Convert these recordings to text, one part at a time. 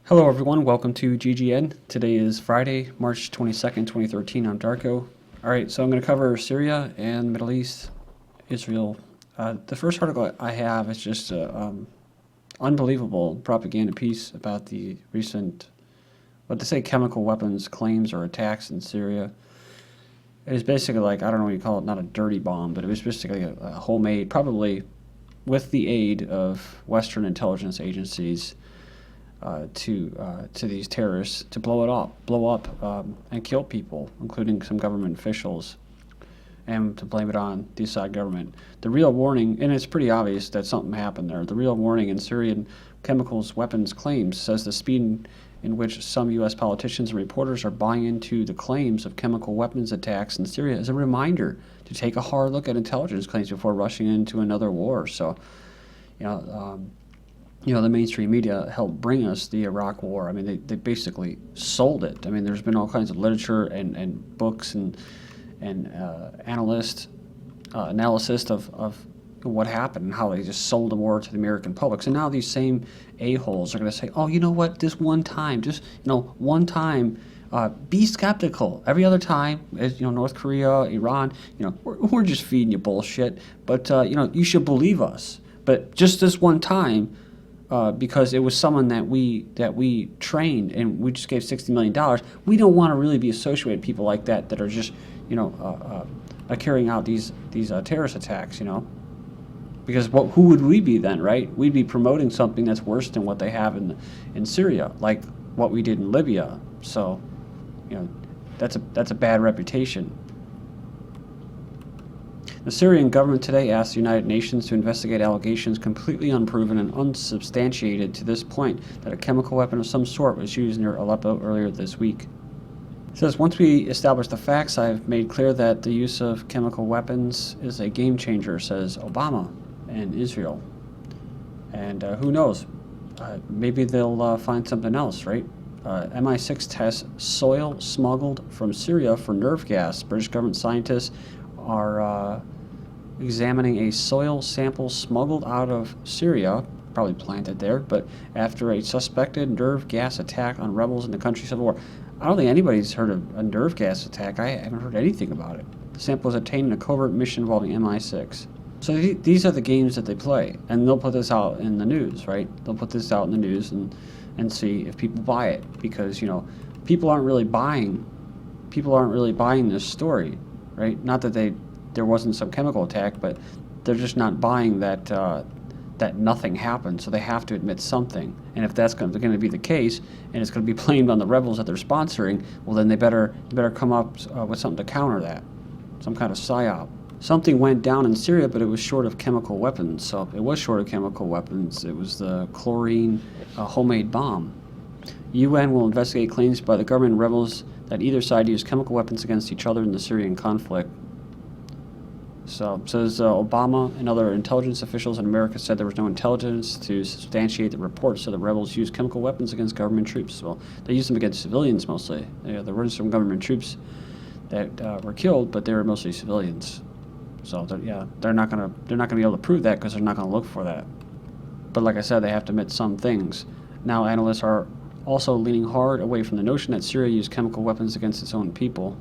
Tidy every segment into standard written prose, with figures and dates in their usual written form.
Hello everyone, welcome to GGN. Today is Friday, March 22nd, 2013. I'm Darko. Alright, so I'm going to cover Syria and Middle East, Israel. The first article I have is just an unbelievable propaganda piece about the recent, what they say, chemical weapons claims or attacks in Syria. It was basically like, I don't know what you call it, not a dirty bomb, but it was basically a homemade, probably with the aid of Western intelligence agencies, to these terrorists to blow up, and kill people, including some government officials, and to blame it on the Assad government. The real warning, and it's pretty obvious that something happened there, the real warning in Syrian chemicals weapons claims says the speed in which some U.S. politicians and reporters are buying into the claims of chemical weapons attacks in Syria is a reminder to take a hard look at intelligence claims before rushing into another war. So, the mainstream media helped bring us the Iraq War. I mean, they basically sold it. I mean, there's been all kinds of literature and books and analysis of what happened and how they just sold the war to the American public. So now these same a-holes are going to say, oh, you know what, this one time, one time, be skeptical. Every other time, as North Korea, Iran, we're just feeding you bullshit. But, you should believe us. But just this one time, because it was someone that we trained and we just gave $60 million. We don't want to really be associated with people like that are just carrying out these terrorist attacks. Because who would we be then, right? We'd be promoting something that's worse than what they have in Syria, like what we did in Libya. So, that's a bad reputation. The Syrian government today asked the United Nations to investigate allegations completely unproven and unsubstantiated to this point that a chemical weapon of some sort was used near Aleppo earlier this week. It says, once we establish the facts, I've made clear that the use of chemical weapons is a game changer, says Obama and Israel. And who knows? Maybe they'll find something else, right? MI6 tests soil smuggled from Syria for nerve gas. British government scientists are examining a soil sample smuggled out of Syria, probably planted there, but after a suspected nerve gas attack on rebels in the country's civil war. I don't think anybody's heard of a nerve gas attack. I haven't heard anything about it. The sample was obtained in a covert mission involving MI6. So these are the games that they play, and they'll put this out in the news, right? They'll put this out in the news and see if people buy it, because people aren't really buying this story, right? Not that there wasn't some chemical attack, but they're just not buying that that nothing happened, so they have to admit something. And if that's going to be the case, and it's going to be blamed on the rebels that they're sponsoring, well, then they better come up with something to counter that, some kind of Psy-Op. Something went down in Syria, but it was short of chemical weapons. So it was short of chemical weapons. It was the chlorine homemade bomb. UN will investigate claims by the government and rebels that either side used chemical weapons against each other in the Syrian conflict. So, says Obama and other intelligence officials in America said there was no intelligence to substantiate the reports, so the rebels used chemical weapons against government troops. Well, they used them against civilians mostly. There were some government troops that were killed, but they were mostly civilians. So, they're not gonna be able to prove that because they're not gonna look for that. But like I said, they have to admit some things. Now, analysts are also leaning hard away from the notion that Syria used chemical weapons against its own people.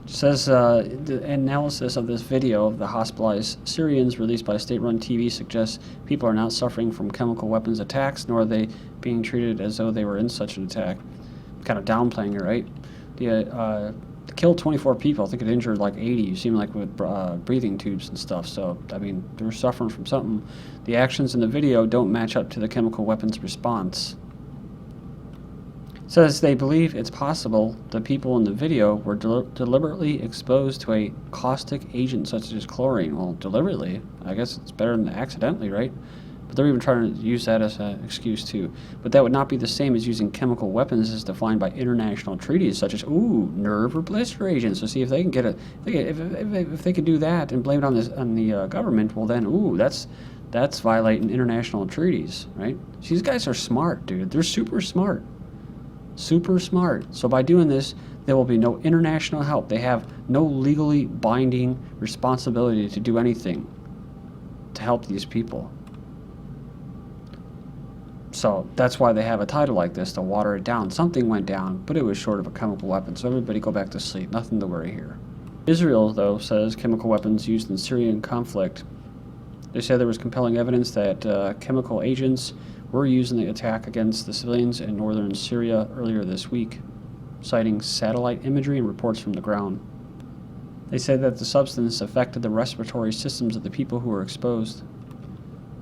It says the analysis of this video of the hospitalized Syrians released by state-run TV suggests people are not suffering from chemical weapons attacks, nor are they being treated as though they were in such an attack. Kind of downplaying it, right? It killed 24 people. I think it injured like 80. You seem like with breathing tubes and stuff. So, I mean, they're suffering from something. The actions in the video don't match up to the chemical weapons response. Says they believe it's possible the people in the video were deliberately exposed to a caustic agent such as chlorine. Well, deliberately, I guess it's better than accidentally, right? But they're even trying to use that as an excuse too. But that would not be the same as using chemical weapons as defined by international treaties, such as nerve or blister agents. So see if they can get if they could do that and blame it on the government. Well, then that's violating international treaties, right? See, these guys are smart, dude. They're super smart. Super smart. So by doing this, there will be no international help. They have no legally binding responsibility to do anything to help these people. So that's why they have a title like this, to water it down. Something went down, but it was short of a chemical weapon, so everybody go back to sleep. Nothing to worry here. Israel, though, says chemical weapons used in Syrian conflict. They said there was compelling evidence that chemical agents were used in the attack against the civilians in northern Syria earlier this week, citing satellite imagery and reports from the ground. They said that the substance affected the respiratory systems of the people who were exposed.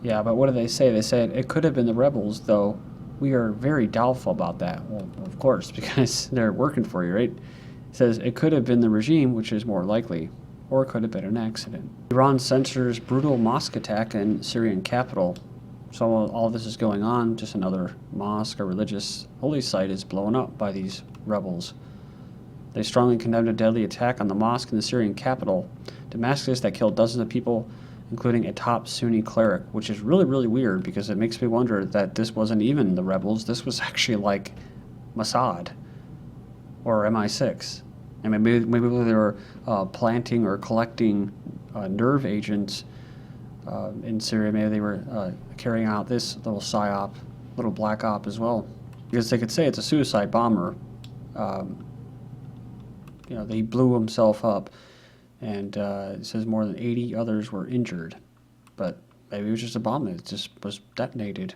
Yeah, but what did they say? They said it could have been the rebels, though we are very doubtful about that. Well, of course, because they're working for you, right? It says it could have been the regime, which is more likely, or it could have been an accident. Iran censures brutal mosque attack in Syrian capital. So all this is going on, just another mosque, a religious holy site, is blown up by these rebels. They strongly condemned a deadly attack on the mosque in the Syrian capital, Damascus, that killed dozens of people, including a top Sunni cleric, which is really, really weird because it makes me wonder that this wasn't even the rebels. This was actually like Mossad or MI6. I mean, maybe they were planting or collecting nerve agents in Syria. Maybe they were carrying out this little Psy-Op, little black op as well. Because they could say it's a suicide bomber. He blew himself up. And it says more than 80 others were injured. But maybe it was just a bomb that just was detonated.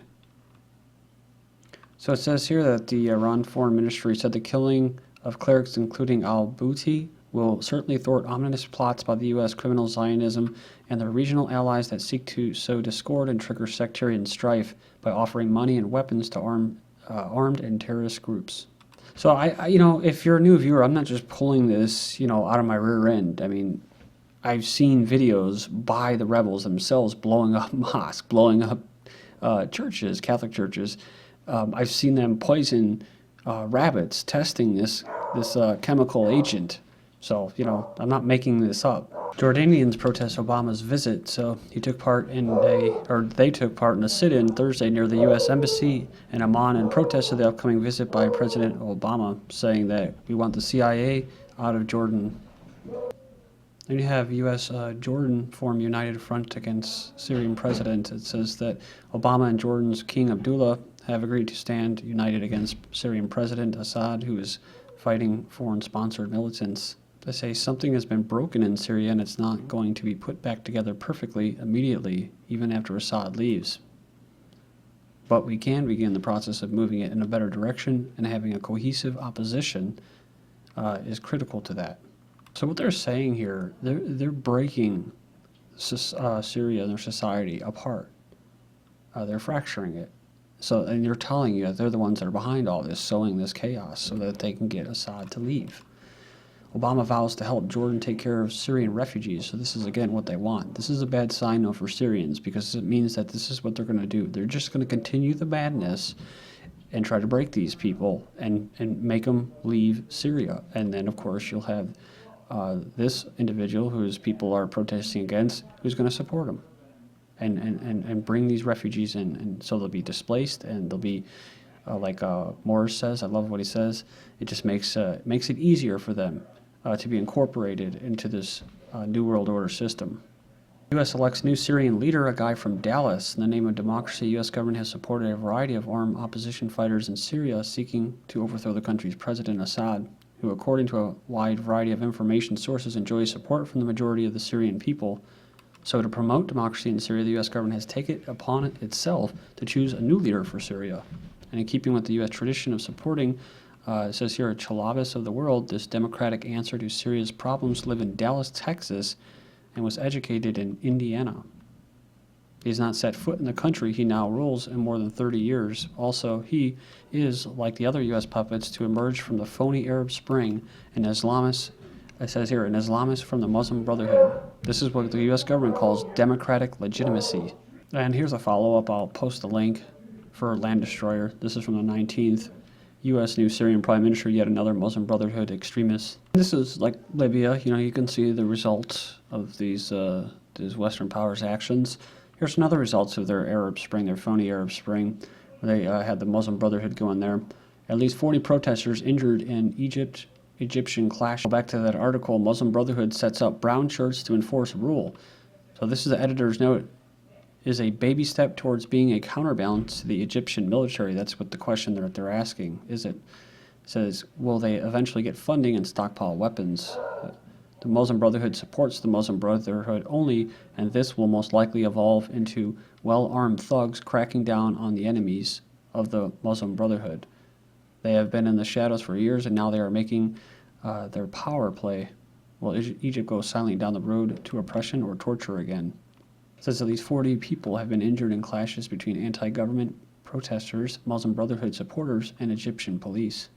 So it says here that the Iran Foreign Ministry said the killing of clerics, including al-Bouti, will certainly thwart ominous plots by the U.S. criminal Zionism and their regional allies that seek to sow discord and trigger sectarian strife by offering money and weapons to armed and terrorist groups. So if you're a new viewer, I'm not just pulling this, out of my rear end. I mean, I've seen videos by the rebels themselves blowing up mosques, blowing up churches, Catholic churches. I've seen them poison rabbits, testing this chemical agent. So, I'm not making this up. Jordanians protest Obama's visit, so they took part in a sit-in Thursday near the U.S. Embassy in Amman in protest of the upcoming visit by President Obama, saying that we want the CIA out of Jordan. Then you have U.S. Jordan form united front against Syrian president. It says that Obama and Jordan's King Abdullah have agreed to stand united against Syrian President Assad, who is fighting foreign-sponsored militants. They say something has been broken in Syria and it's not going to be put back together perfectly immediately, even after Assad leaves. But we can begin the process of moving it in a better direction, and having a cohesive opposition is critical to that. So what they're saying here, they're breaking Syria and their society apart. They're fracturing it. And they're telling you that they're the ones that are behind all this, sowing this chaos so that they can get Assad to leave. Obama vows to help Jordan take care of Syrian refugees. So this is, again, what they want. This is a bad sign, though, for Syrians, because it means that this is what they're going to do. They're just going to continue the madness and try to break these people and make them leave Syria. And then, of course, you'll have this individual whose people are protesting against, who's going to support them and bring these refugees in. And so they'll be displaced, and they'll be, like Morris says, I love what he says, it just makes it easier for them to be incorporated into this New World Order system. The U.S. elects new Syrian leader, a guy from Dallas. In the name of democracy, the U.S. government has supported a variety of armed opposition fighters in Syria seeking to overthrow the country's President Assad, who, according to a wide variety of information sources, enjoys support from the majority of the Syrian people. So to promote democracy in Syria, the U.S. government has taken it upon itself to choose a new leader for Syria. And in keeping with the U.S. tradition of supporting, it says here, a Chalavis of the world, this democratic answer to Syria's problems, lived in Dallas, Texas, and was educated in Indiana. He has not set foot in the country he now rules in more than 30 years. Also, he is, like the other U.S. puppets, to emerge from the phony Arab Spring, an Islamist, it says here, an Islamist from the Muslim Brotherhood. This is what the U.S. government calls democratic legitimacy. And here's a follow-up. I'll post a link for Land Destroyer. This is from the 19th. U.S. new Syrian Prime Minister, yet another Muslim Brotherhood extremist. This is like Libya. You can see the results of these Western powers' actions. Here's another results of their Arab Spring, their phony Arab Spring. They had the Muslim Brotherhood go in there. At least 40 protesters injured in Egyptian clash. Back to that article, Muslim Brotherhood sets up brown shirts to enforce rule. So this is the editor's note. is a baby step towards being a counterbalance to the Egyptian military. That's what the question that they're asking. Is it? It says, will they eventually get funding and stockpile weapons? The Muslim Brotherhood supports the Muslim Brotherhood only, and this will most likely evolve into well-armed thugs cracking down on the enemies of the Muslim Brotherhood. They have been in the shadows for years, and now they are making their power play. Will Egypt go silently down the road to oppression or torture again? It says at least 40 people have been injured in clashes between anti-government protesters, Muslim Brotherhood supporters, and Egyptian police.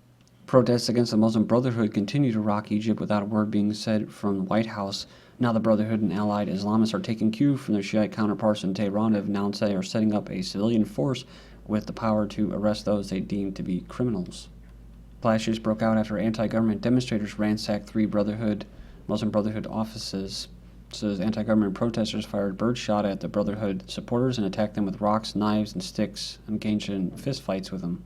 Protests against the Muslim Brotherhood continue to rock Egypt without a word being said from the White House. Now the Brotherhood and allied Islamists are taking cue from their Shiite counterparts in Tehran and have announced they are setting up a civilian force with the power to arrest those they deem to be criminals. Clashes broke out after anti-government demonstrators ransacked 3 Muslim Brotherhood offices. Says anti-government protesters fired birdshot at the Brotherhood supporters and attacked them with rocks, knives, and sticks, and engaged in fistfights with them.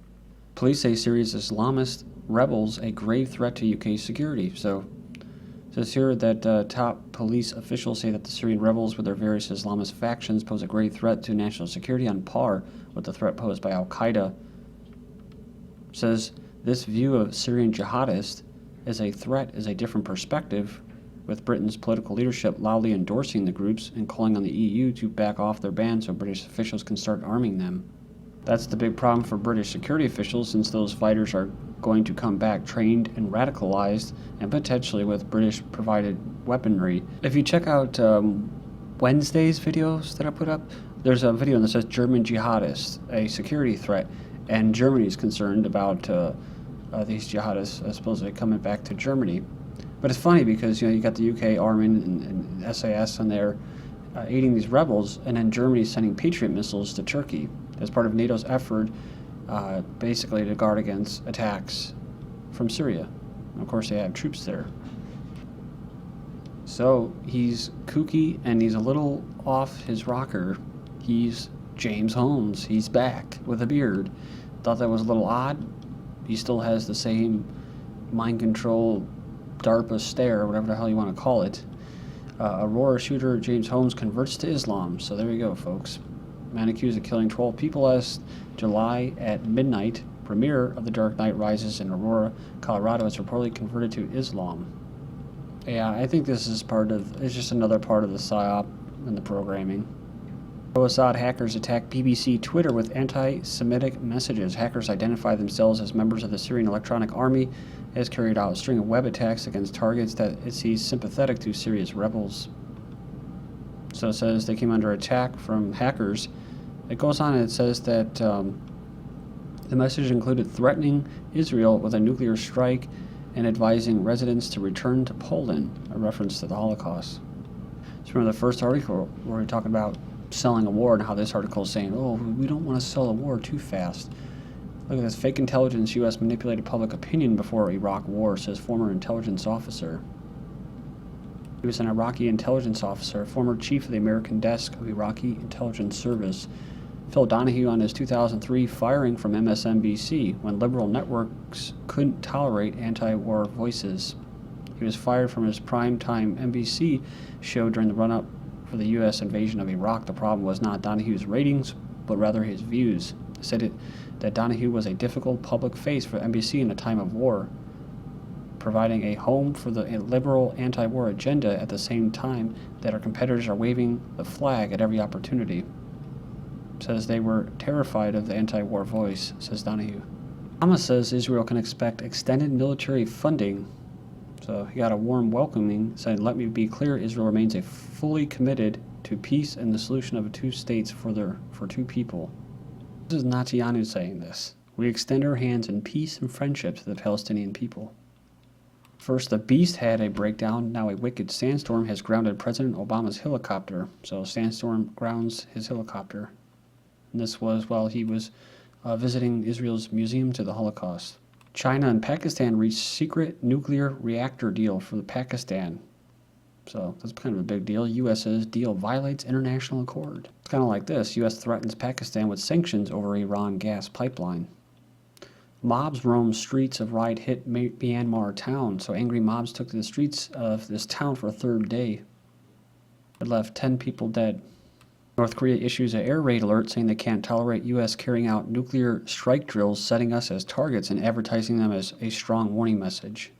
Police say Syria's Islamist rebels a grave threat to UK security. So it says here that top police officials say that the Syrian rebels with their various Islamist factions pose a grave threat to national security on par with the threat posed by Al-Qaeda. Says this view of Syrian jihadists as a threat is a different perspective, with Britain's political leadership loudly endorsing the groups and calling on the EU to back off their ban so British officials can start arming them. That's the big problem for British security officials, since those fighters are going to come back trained and radicalized, and potentially with British-provided weaponry. If you check out Wednesday's videos that I put up, there's a video that says German jihadists, a security threat, and Germany is concerned about these jihadists supposedly coming back to Germany. But it's funny because you got the UK Army and SAS and they're aiding these rebels, and then Germany sending Patriot missiles to Turkey as part of NATO's effort basically to guard against attacks from Syria. And of course they have troops there. So he's kooky and he's a little off his rocker. He's James Holmes. He's back with a beard. Thought that was a little odd. He still has the same mind control DARPA stare, whatever the hell you want to call it. Aurora shooter James Holmes converts to Islam. So there you go, folks. Man accused of killing 12 people last July at midnight. Premiere of The Dark Knight Rises in Aurora, Colorado, is reportedly converted to Islam. Yeah, I think this is it's just another part of the Psy-Op and the programming. Pro-Assad hackers attack BBC Twitter with anti-Semitic messages. Hackers identify themselves as members of the Syrian Electronic Army, has carried out a string of web attacks against targets that it sees sympathetic to Syria's rebels. So it says they came under attack from hackers. It goes on and it says that the message included threatening Israel with a nuclear strike and advising residents to return to Poland, a reference to the Holocaust. So remember the first article where we're talking about selling a war and how this article is saying, oh, we don't want to sell a war too fast. Look at this. Fake intelligence, U.S. manipulated public opinion before Iraq war, says former intelligence officer. He was an Iraqi intelligence officer, former chief of the American desk of Iraqi intelligence service. Phil Donahue on his 2003 firing from MSNBC when liberal networks couldn't tolerate anti-war voices. He was fired from his primetime NBC show during the run-up for the U.S. invasion of Iraq. The problem was not Donahue's ratings, but rather his views. He said that Donahue was a difficult public face for NBC in a time of war, providing a home for the liberal anti-war agenda at the same time that our competitors are waving the flag at every opportunity. Says they were terrified of the anti-war voice, says Donahue. Hamas says Israel can expect extended military funding. So he got a warm welcoming, saying, let me be clear, Israel remains fully committed to peace and the solution of two states for two people. This is Netanyahu saying this. We extend our hands in peace and friendship to the Palestinian people. First, the beast had a breakdown. Now a wicked sandstorm has grounded President Obama's helicopter. So a sandstorm grounds his helicopter. And this was while he was visiting Israel's Museum to the Holocaust. China and Pakistan reached secret nuclear reactor deal for Pakistan. So that's kind of a big deal. U.S.'s deal violates international accord. It's kind of like this. U.S. threatens Pakistan with sanctions over Iran gas pipeline. Mobs roam streets of riot-hit Myanmar town. So angry mobs took to the streets of this town for a third day. It left 10 people dead. North Korea issues an air raid alert saying they can't tolerate U.S. carrying out nuclear strike drills, setting us as targets and advertising them as a strong warning message.